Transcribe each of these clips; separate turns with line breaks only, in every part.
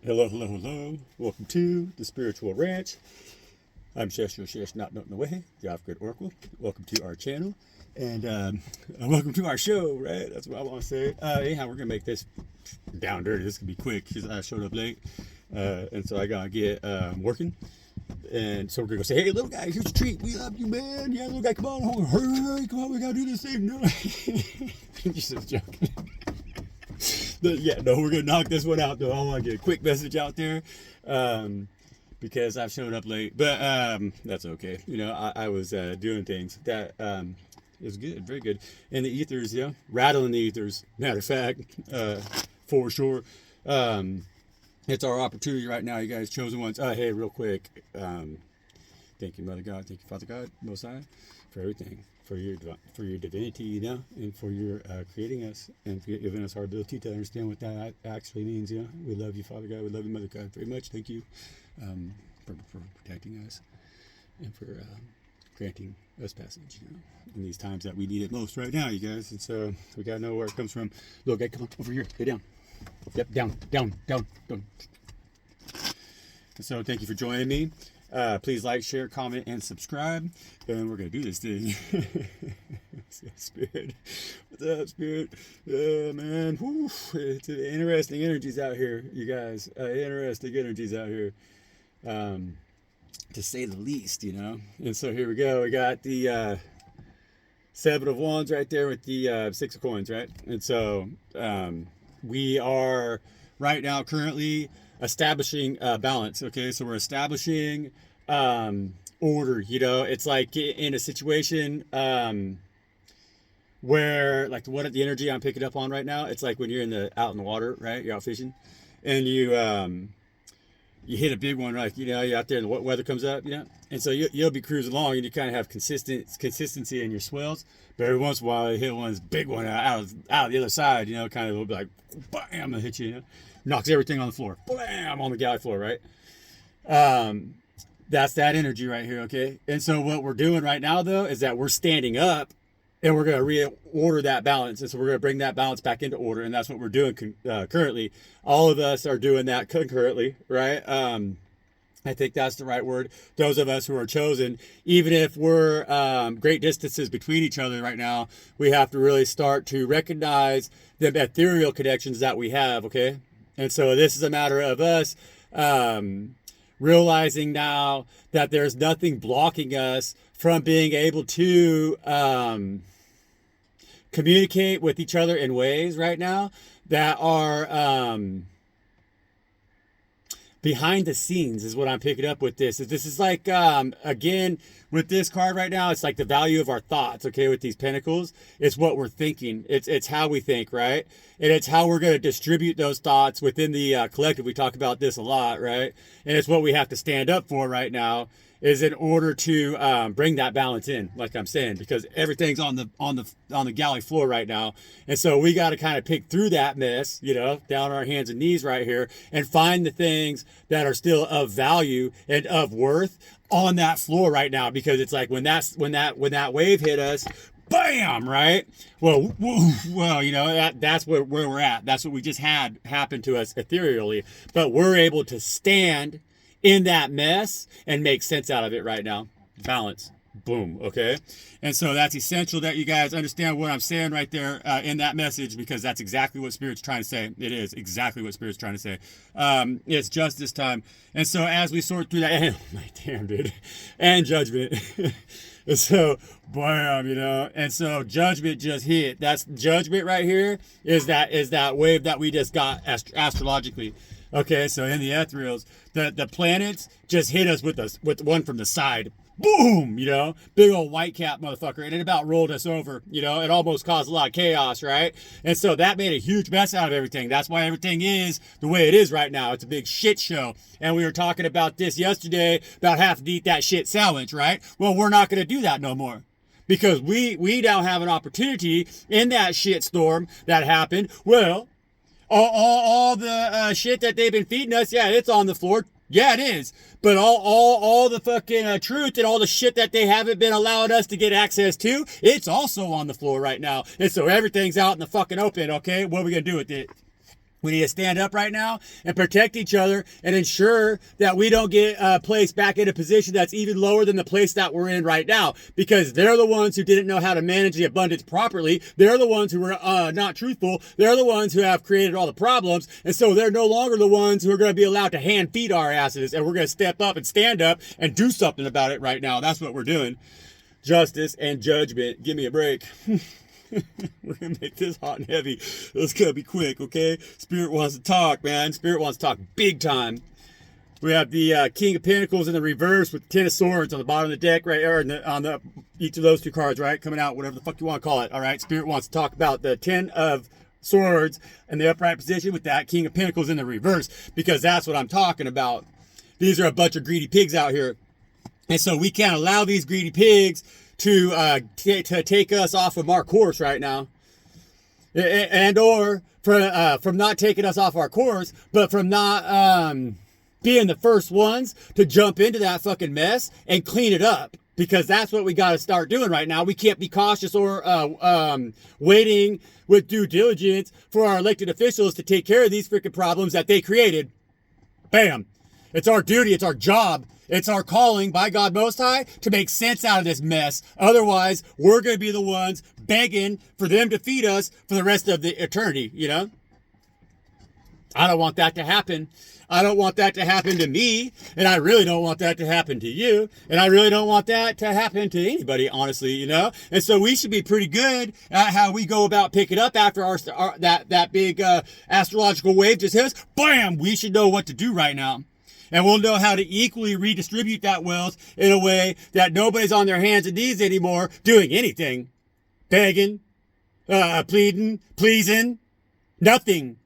Hello, hello, hello. Welcome to the Spiritual Ranch. I'm Shesh Not Noting Away, the Off-Grid Oracle. Welcome to our channel. And welcome to our show, right? That's what I want to say. Anyhow, we're going to make this down dirty. This can be quick because I showed up late. And so I got to get working. And so we're going to go say, hey, little guy, here's a treat. We love you, man. Yeah, little guy, come on. Hurry, come on. We got to do this thing. No. You're just joking. Yeah, no, we're gonna knock this one out though. I want to get a quick message out there, because I've showed up late, but that's okay. You know, I was doing things that is good, very good. In the ethers, yeah, rattling the ethers. Matter of fact, for sure, it's our opportunity right now, you guys, chosen ones. Hey, real quick, thank you, Mother God, thank you, Father God, Most High, for everything. For your divinity, you know, and for your creating us and for giving us our ability to understand what that actually means. You know, we love you, Father God. We love you, Mother God, very much. Thank you for protecting us and for granting us passage. You know, in these times that we need it most right now, you guys. And so we gotta know where it comes from. Look, hey, come on over here. Get down. Yep, down. And so thank you for joining me. Please like, share, comment, and subscribe. And we're going to do this thing. Spirit. What's up, Spirit? Man. Whew. It's interesting energies out here, you guys. Interesting energies out here. To say the least, you know. And so here we go. We got the 7 of Wands right there with the 6 of Coins, right? And so we are right now currently establishing balance. Okay, so we're establishing order. You know, it's like in a situation where, like, what the energy I'm picking up on right now, it's like when you're out in the water, right? You're out fishing, and you hit a big one, like, you know, you're out there and the weather comes up, you know, and so you'll be cruising along and you kind of have consistency in your swells, but every once in a while you hit one big one out of the other side, you know, kind of will be like, bam, I'll hit you, you know, knocks everything on the floor, bam, on the galley floor, right? That's that energy right here, okay? And so what we're doing right now, though, is that we're standing up and we're going to reorder that balance. And so we're going to bring that balance back into order. And that's what we're doing currently. All of us are doing that concurrently, right? I think that's the right word. Those of us who are chosen, even if we're great distances between each other right now, we have to really start to recognize the ethereal connections that we have, okay? And so this is a matter of us realizing now that there's nothing blocking us from being able to communicate with each other in ways right now that are behind the scenes, is what I'm picking up with this. This is like, again, with this card right now, it's like the value of our thoughts, okay, with these pentacles. It's what we're thinking. It's how we think, right? And it's how we're going to distribute those thoughts within the collective. We talk about this a lot, right? And it's what we have to stand up for right now, is in order to bring that balance in, like I'm saying, because everything's on the galley floor right now. And so we got to kind of pick through that mess, you know, down our hands and knees right here, and find the things that are still of value and of worth on that floor right now. Because it's like when that wave hit us, bam, right? Well, you know, that's where we're at. That's what we just had happen to us ethereally. But we're able to stand in that mess and make sense out of it right now. Balance. Boom. Okay. And so that's essential that you guys understand what I'm saying right there in that message, because that's exactly what Spirit's trying to say. It is exactly what Spirit's trying to say. It's just this time. And so as we sort through that, and, my damn, dude, and judgment. And so, bam, you know, and so judgment just hit. That's judgment right here, is that wave that we just got astrologically. Okay, so in the ethereals, the planets just hit us with one from the side. Boom, you know, big old white cap motherfucker, and it about rolled us over, you know. It almost caused a lot of chaos, right? And so that made a huge mess out of everything. That's why everything is the way it is right now. It's a big shit show. And we were talking about this yesterday, about having to eat that shit sandwich, right? Well, we're not going to do that no more, because we now have an opportunity in that shit storm that happened. Well, all the shit that they've been feeding us, yeah, it's on the floor. Yeah, it is. But all the fucking truth and all the shit that they haven't been allowing us to get access to, it's also on the floor right now. And so everything's out in the fucking open, okay? What are we going to do with it? We need to stand up right now and protect each other and ensure that we don't get placed back in a position that's even lower than the place that we're in right now, because they're the ones who didn't know how to manage the abundance properly. They're the ones who were not truthful. They're the ones who have created all the problems. And so they're no longer the ones who are going to be allowed to hand feed our asses. And we're going to step up and stand up and do something about it right now. That's what we're doing. Justice and judgment. Give me a break. We're going to make this hot and heavy. It's going to be quick, okay? Spirit wants to talk, man. Spirit wants to talk big time. We have the King of Pentacles in the reverse with the Ten of Swords on the bottom of the deck, right? Or on the each of those two cards, right? Coming out, whatever the fuck you want to call it, all right? Spirit wants to talk about the Ten of Swords in the upright position with that King of Pentacles in the reverse, because that's what I'm talking about. These are a bunch of greedy pigs out here. And so we can't allow these greedy pigs to take us off of our course right now, and or from not taking us off our course, but from not being the first ones to jump into that fucking mess and clean it up, because that's what we got to start doing right now. We can't be cautious or waiting with due diligence for our elected officials to take care of these freaking problems that they created. Bam. It's our duty. It's our job. It's our calling by God Most High to make sense out of this mess. Otherwise, we're going to be the ones begging for them to feed us for the rest of the eternity, you know? I don't want that to happen. I don't want that to happen to me, and I really don't want that to happen to you, and I really don't want that to happen to anybody, honestly, you know? And so we should be pretty good at how we go about picking up after that big astrological wave just hits. Bam! We should know what to do right now. And we'll know how to equally redistribute that wealth in a way that nobody's on their hands and knees anymore doing anything. Begging, pleading, pleasing, nothing.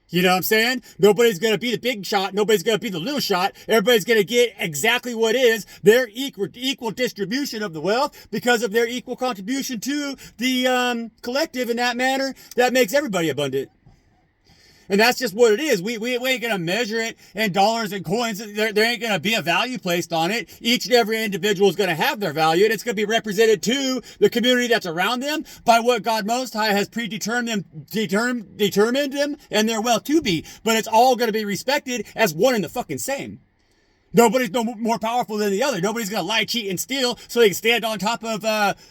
You know what I'm saying? Nobody's going to be the big shot. Nobody's going to be the little shot. Everybody's going to get exactly what is their equal distribution of the wealth because of their equal contribution to the collective in that manner that makes everybody abundant. And that's just what it is. We ain't going to measure it in dollars and coins. There ain't going to be a value placed on it. Each and every individual is going to have their value, and it's going to be represented to the community that's around them by what God Most High has determined them and their wealth to be. But it's all going to be respected as one and the fucking same. Nobody's no more powerful than the other. Nobody's going to lie, cheat, and steal so they can stand on top of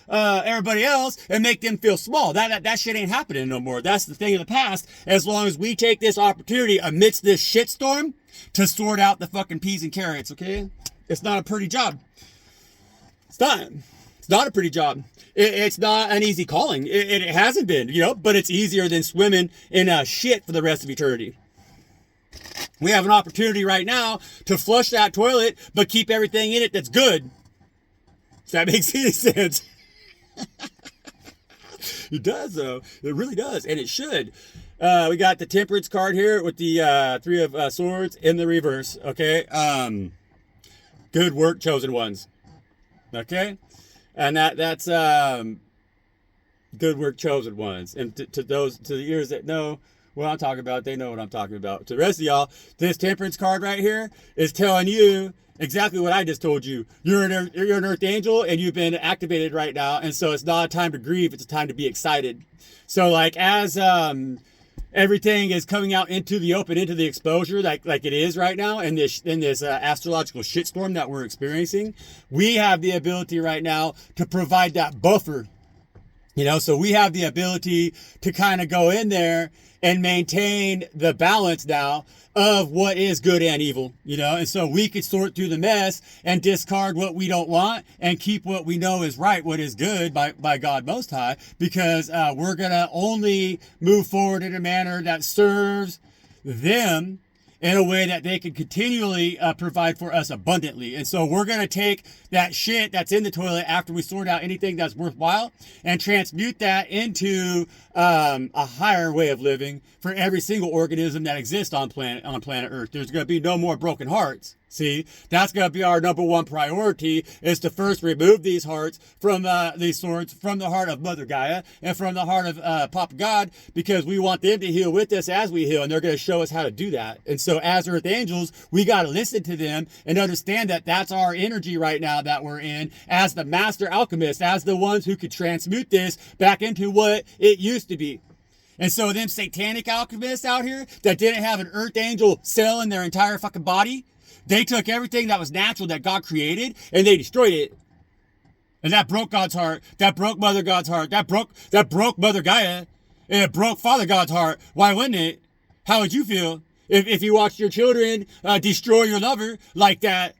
everybody else and make them feel small. That shit ain't happening no more. That's the thing of the past. As long as we take this opportunity amidst this shitstorm to sort out the fucking peas and carrots, okay? It's not a pretty job. It's not a pretty job. It's not an easy calling. It hasn't been, you know, but it's easier than swimming in shit for the rest of eternity. We have an opportunity right now to flush that toilet, but keep everything in it that's good. If that makes any sense. It does, though. It really does, and it should. We got the Temperance card here with the Three of Swords in the reverse, okay? Good work, chosen ones. Okay? And that's good work, chosen ones. And to the ears that know what I'm talking about, they know what I'm talking about. To the rest of y'all, this Temperance card right here is telling you exactly what I just told you. You're an earth angel, and you've been activated right now, and so it's not a time to grieve, it's a time to be excited. So like as everything is coming out into the open, into the exposure, like it is right now in this astrological shitstorm that we're experiencing, we have the ability right now to provide that buffer. You know, so we have the ability to kind of go in there and maintain the balance now of what is good and evil, you know, and so we could sort through the mess and discard what we don't want and keep what we know is right, what is good by God Most High, because we're going to only move forward in a manner that serves them in a way that they can continually provide for us abundantly. And so we're going to take that shit that's in the toilet after we sort out anything that's worthwhile and transmute that into a higher way of living for every single organism that exists on planet Earth. There's going to be no more broken hearts. See, that's going to be our number one priority, is to first remove these hearts from these swords from the heart of Mother Gaia and from the heart of Papa God, because we want them to heal with us as we heal, and they're going to show us how to do that. And so as Earth Angels, we got to listen to them and understand that that's our energy right now that we're in as the master alchemists, as the ones who could transmute this back into what it used to be. And so them satanic alchemists out here that didn't have an earth angel cell in their entire fucking body, they took everything that was natural that God created and they destroyed it. And that broke God's heart. That broke Mother God's heart. That broke Mother Gaia. And it broke Father God's heart. Why wouldn't it? How would you feel if you watched your children destroy your lover like that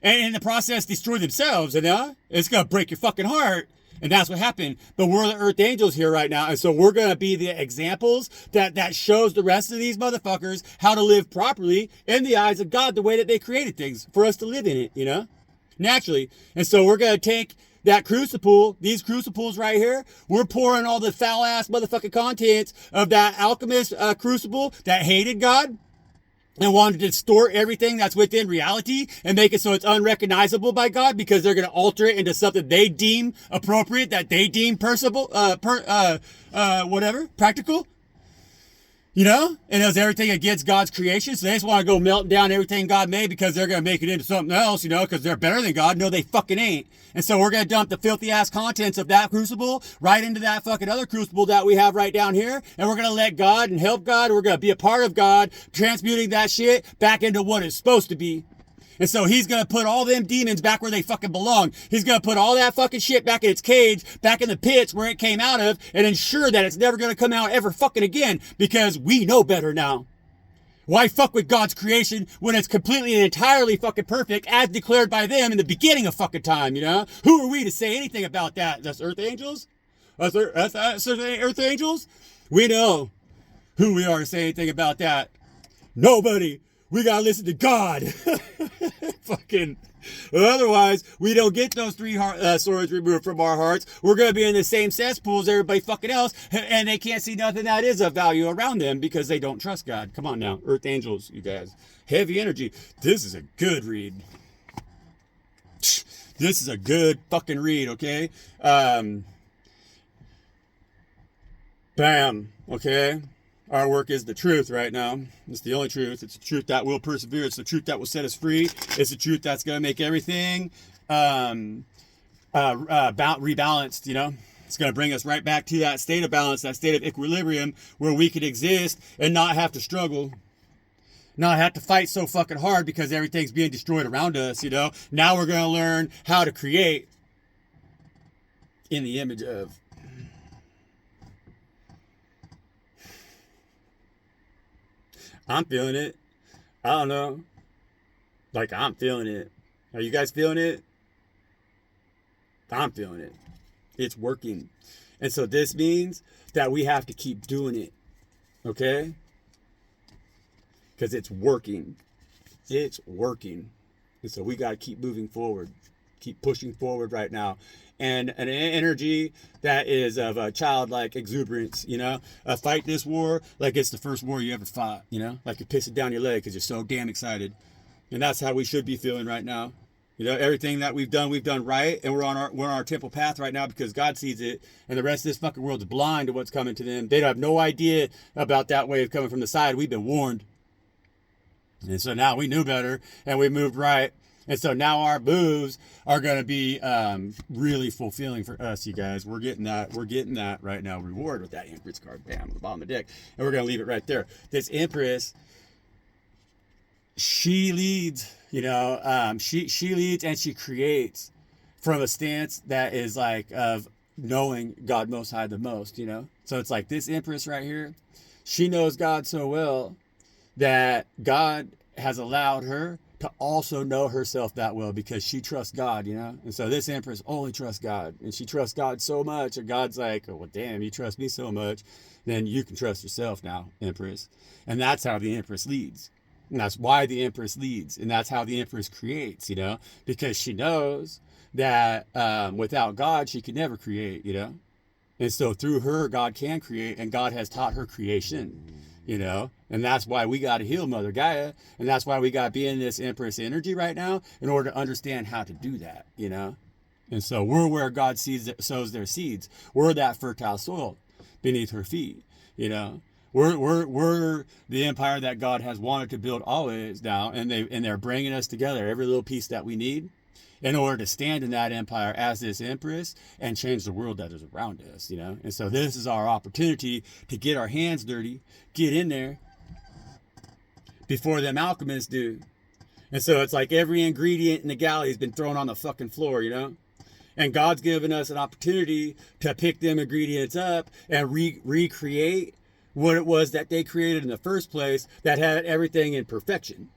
and in the process destroy themselves? And it's going to break your fucking heart. And that's what happened. But we're the earth angels here right now. And so we're going to be the examples that shows the rest of these motherfuckers how to live properly in the eyes of God, the way that they created things for us to live in it, naturally. And so we're going to take that crucible, these crucibles right here, we're pouring all the foul ass motherfucking contents of that alchemist crucible that hated God and wanted to distort everything that's within reality and make it so it's unrecognizable by God because they're going to alter it into something they deem appropriate, that they deem practical. And it was everything against God's creation. So they just want to go melting down everything God made because they're going to make it into something else, because they're better than God. No, they fucking ain't. And so we're going to dump the filthy ass contents of that crucible right into that fucking other crucible that we have right down here. And we're going to let God and help God. We're going to be a part of God, transmuting that shit back into what it's supposed to be. And so he's going to put all them demons back where they fucking belong. He's going to put all that fucking shit back in its cage, back in the pits where it came out of, and ensure that it's never going to come out ever fucking again because we know better now. Why fuck with God's creation when it's completely and entirely fucking perfect as declared by them in the beginning of fucking time, Who are we to say anything about that? That's earth angels? That's earth angels? We know who we are to say anything about that. Nobody. We gotta listen to God. Fucking. Otherwise, we don't get those three swords removed from our hearts. We're gonna be in the same cesspool as everybody fucking else, and they can't see nothing that is of value around them because they don't trust God. Come on now, earth angels, you guys. Heavy energy. This is a good read. This is a good fucking read, okay? Bam, okay? Our work is the truth right now. It's the only truth. It's the truth that will persevere. It's the truth that will set us free. It's the truth that's going to make everything rebalanced, It's going to bring us right back to that state of balance, that state of equilibrium where we could exist and not have to struggle. Not have to fight so fucking hard because everything's being destroyed around us, Now we're going to learn how to create in the image of. I'm feeling it. I don't know. I'm feeling it. Are you guys feeling it? I'm feeling it. It's working. And so this means that we have to keep doing it. Okay? Because it's working. It's working. And so we got to keep moving forward. Keep pushing forward right now. And an energy that is of a childlike exuberance, Fight this war like it's the first war you ever fought, Like you're pissing down your leg because you're so damn excited. And that's how we should be feeling right now. Everything that we've done right, and we're on our temple path right now because God sees it, and the rest of this fucking world is blind to what's coming to them. They have no idea about that wave coming from the side. We've been warned. And so now we knew better, and we moved right. And so now our moves are going to be really fulfilling for us, you guys. We're getting that right now reward with that Empress card, bam, on the bottom of the deck. And we're going to leave it right there. This Empress, she leads, she leads and she creates from a stance that is of knowing God Most High the most, So it's like this Empress right here, she knows God so well that God has allowed her to also know herself that well because she trusts God, And so this Empress only trusts God. And she trusts God so much. And God's like, oh, well, damn, you trust me so much. Then you can trust yourself now, Empress. And that's how the Empress leads. And that's why the Empress leads. And that's how the Empress creates, Because she knows that without God, she could never create, And so through her, God can create. And God has taught her creation. And that's why we got to heal Mother Gaia. And that's why we got to be in this Empress energy right now in order to understand how to do that, And so we're where God sows their seeds. We're that fertile soil beneath her feet, We're the empire that God has wanted to build always now. And they're bringing us together. Every little piece that we need, in order to stand in that empire as this empress and change the world that is around us, you know? And so this is our opportunity to get our hands dirty, get in there before them alchemists do. And so it's like every ingredient in the galley has been thrown on the fucking floor, you know? And God's given us an opportunity to pick them ingredients up and recreate what it was that they created in the first place that had everything in perfection.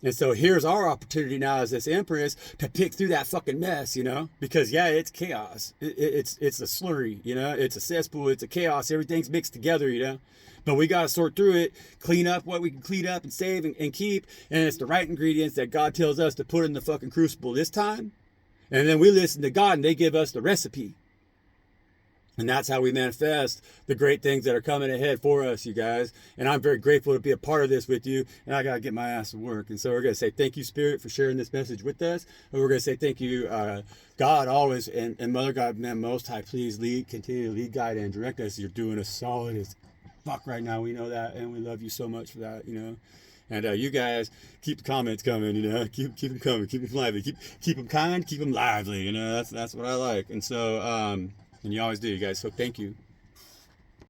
And so here's our opportunity now as this empress to pick through that fucking mess, you know, because yeah, it's chaos. It's a slurry, you know, it's a cesspool, it's a chaos. Everything's mixed together, you know, but we got to sort through it, clean up what we can clean up and save and keep. And it's the right ingredients that God tells us to put in the fucking crucible this time. And then we listen to God and they give us the recipe. And that's how we manifest the great things that are coming ahead for us, you guys. And I'm very grateful to be a part of this with you. And I got to get my ass to work. And so we're going to say thank you, Spirit, for sharing this message with us. And we're going to say thank you, God, always, and Mother God, man, Most High, please continue to lead, guide, and direct us. You're doing us solid as fuck right now. We know that. And we love you so much for that, you know. And you guys, keep the comments coming, you know. Keep them coming. Keep them lively. Keep them kind. Keep them lively, you know. That's what I like. And so... and you always do, you guys. So thank you.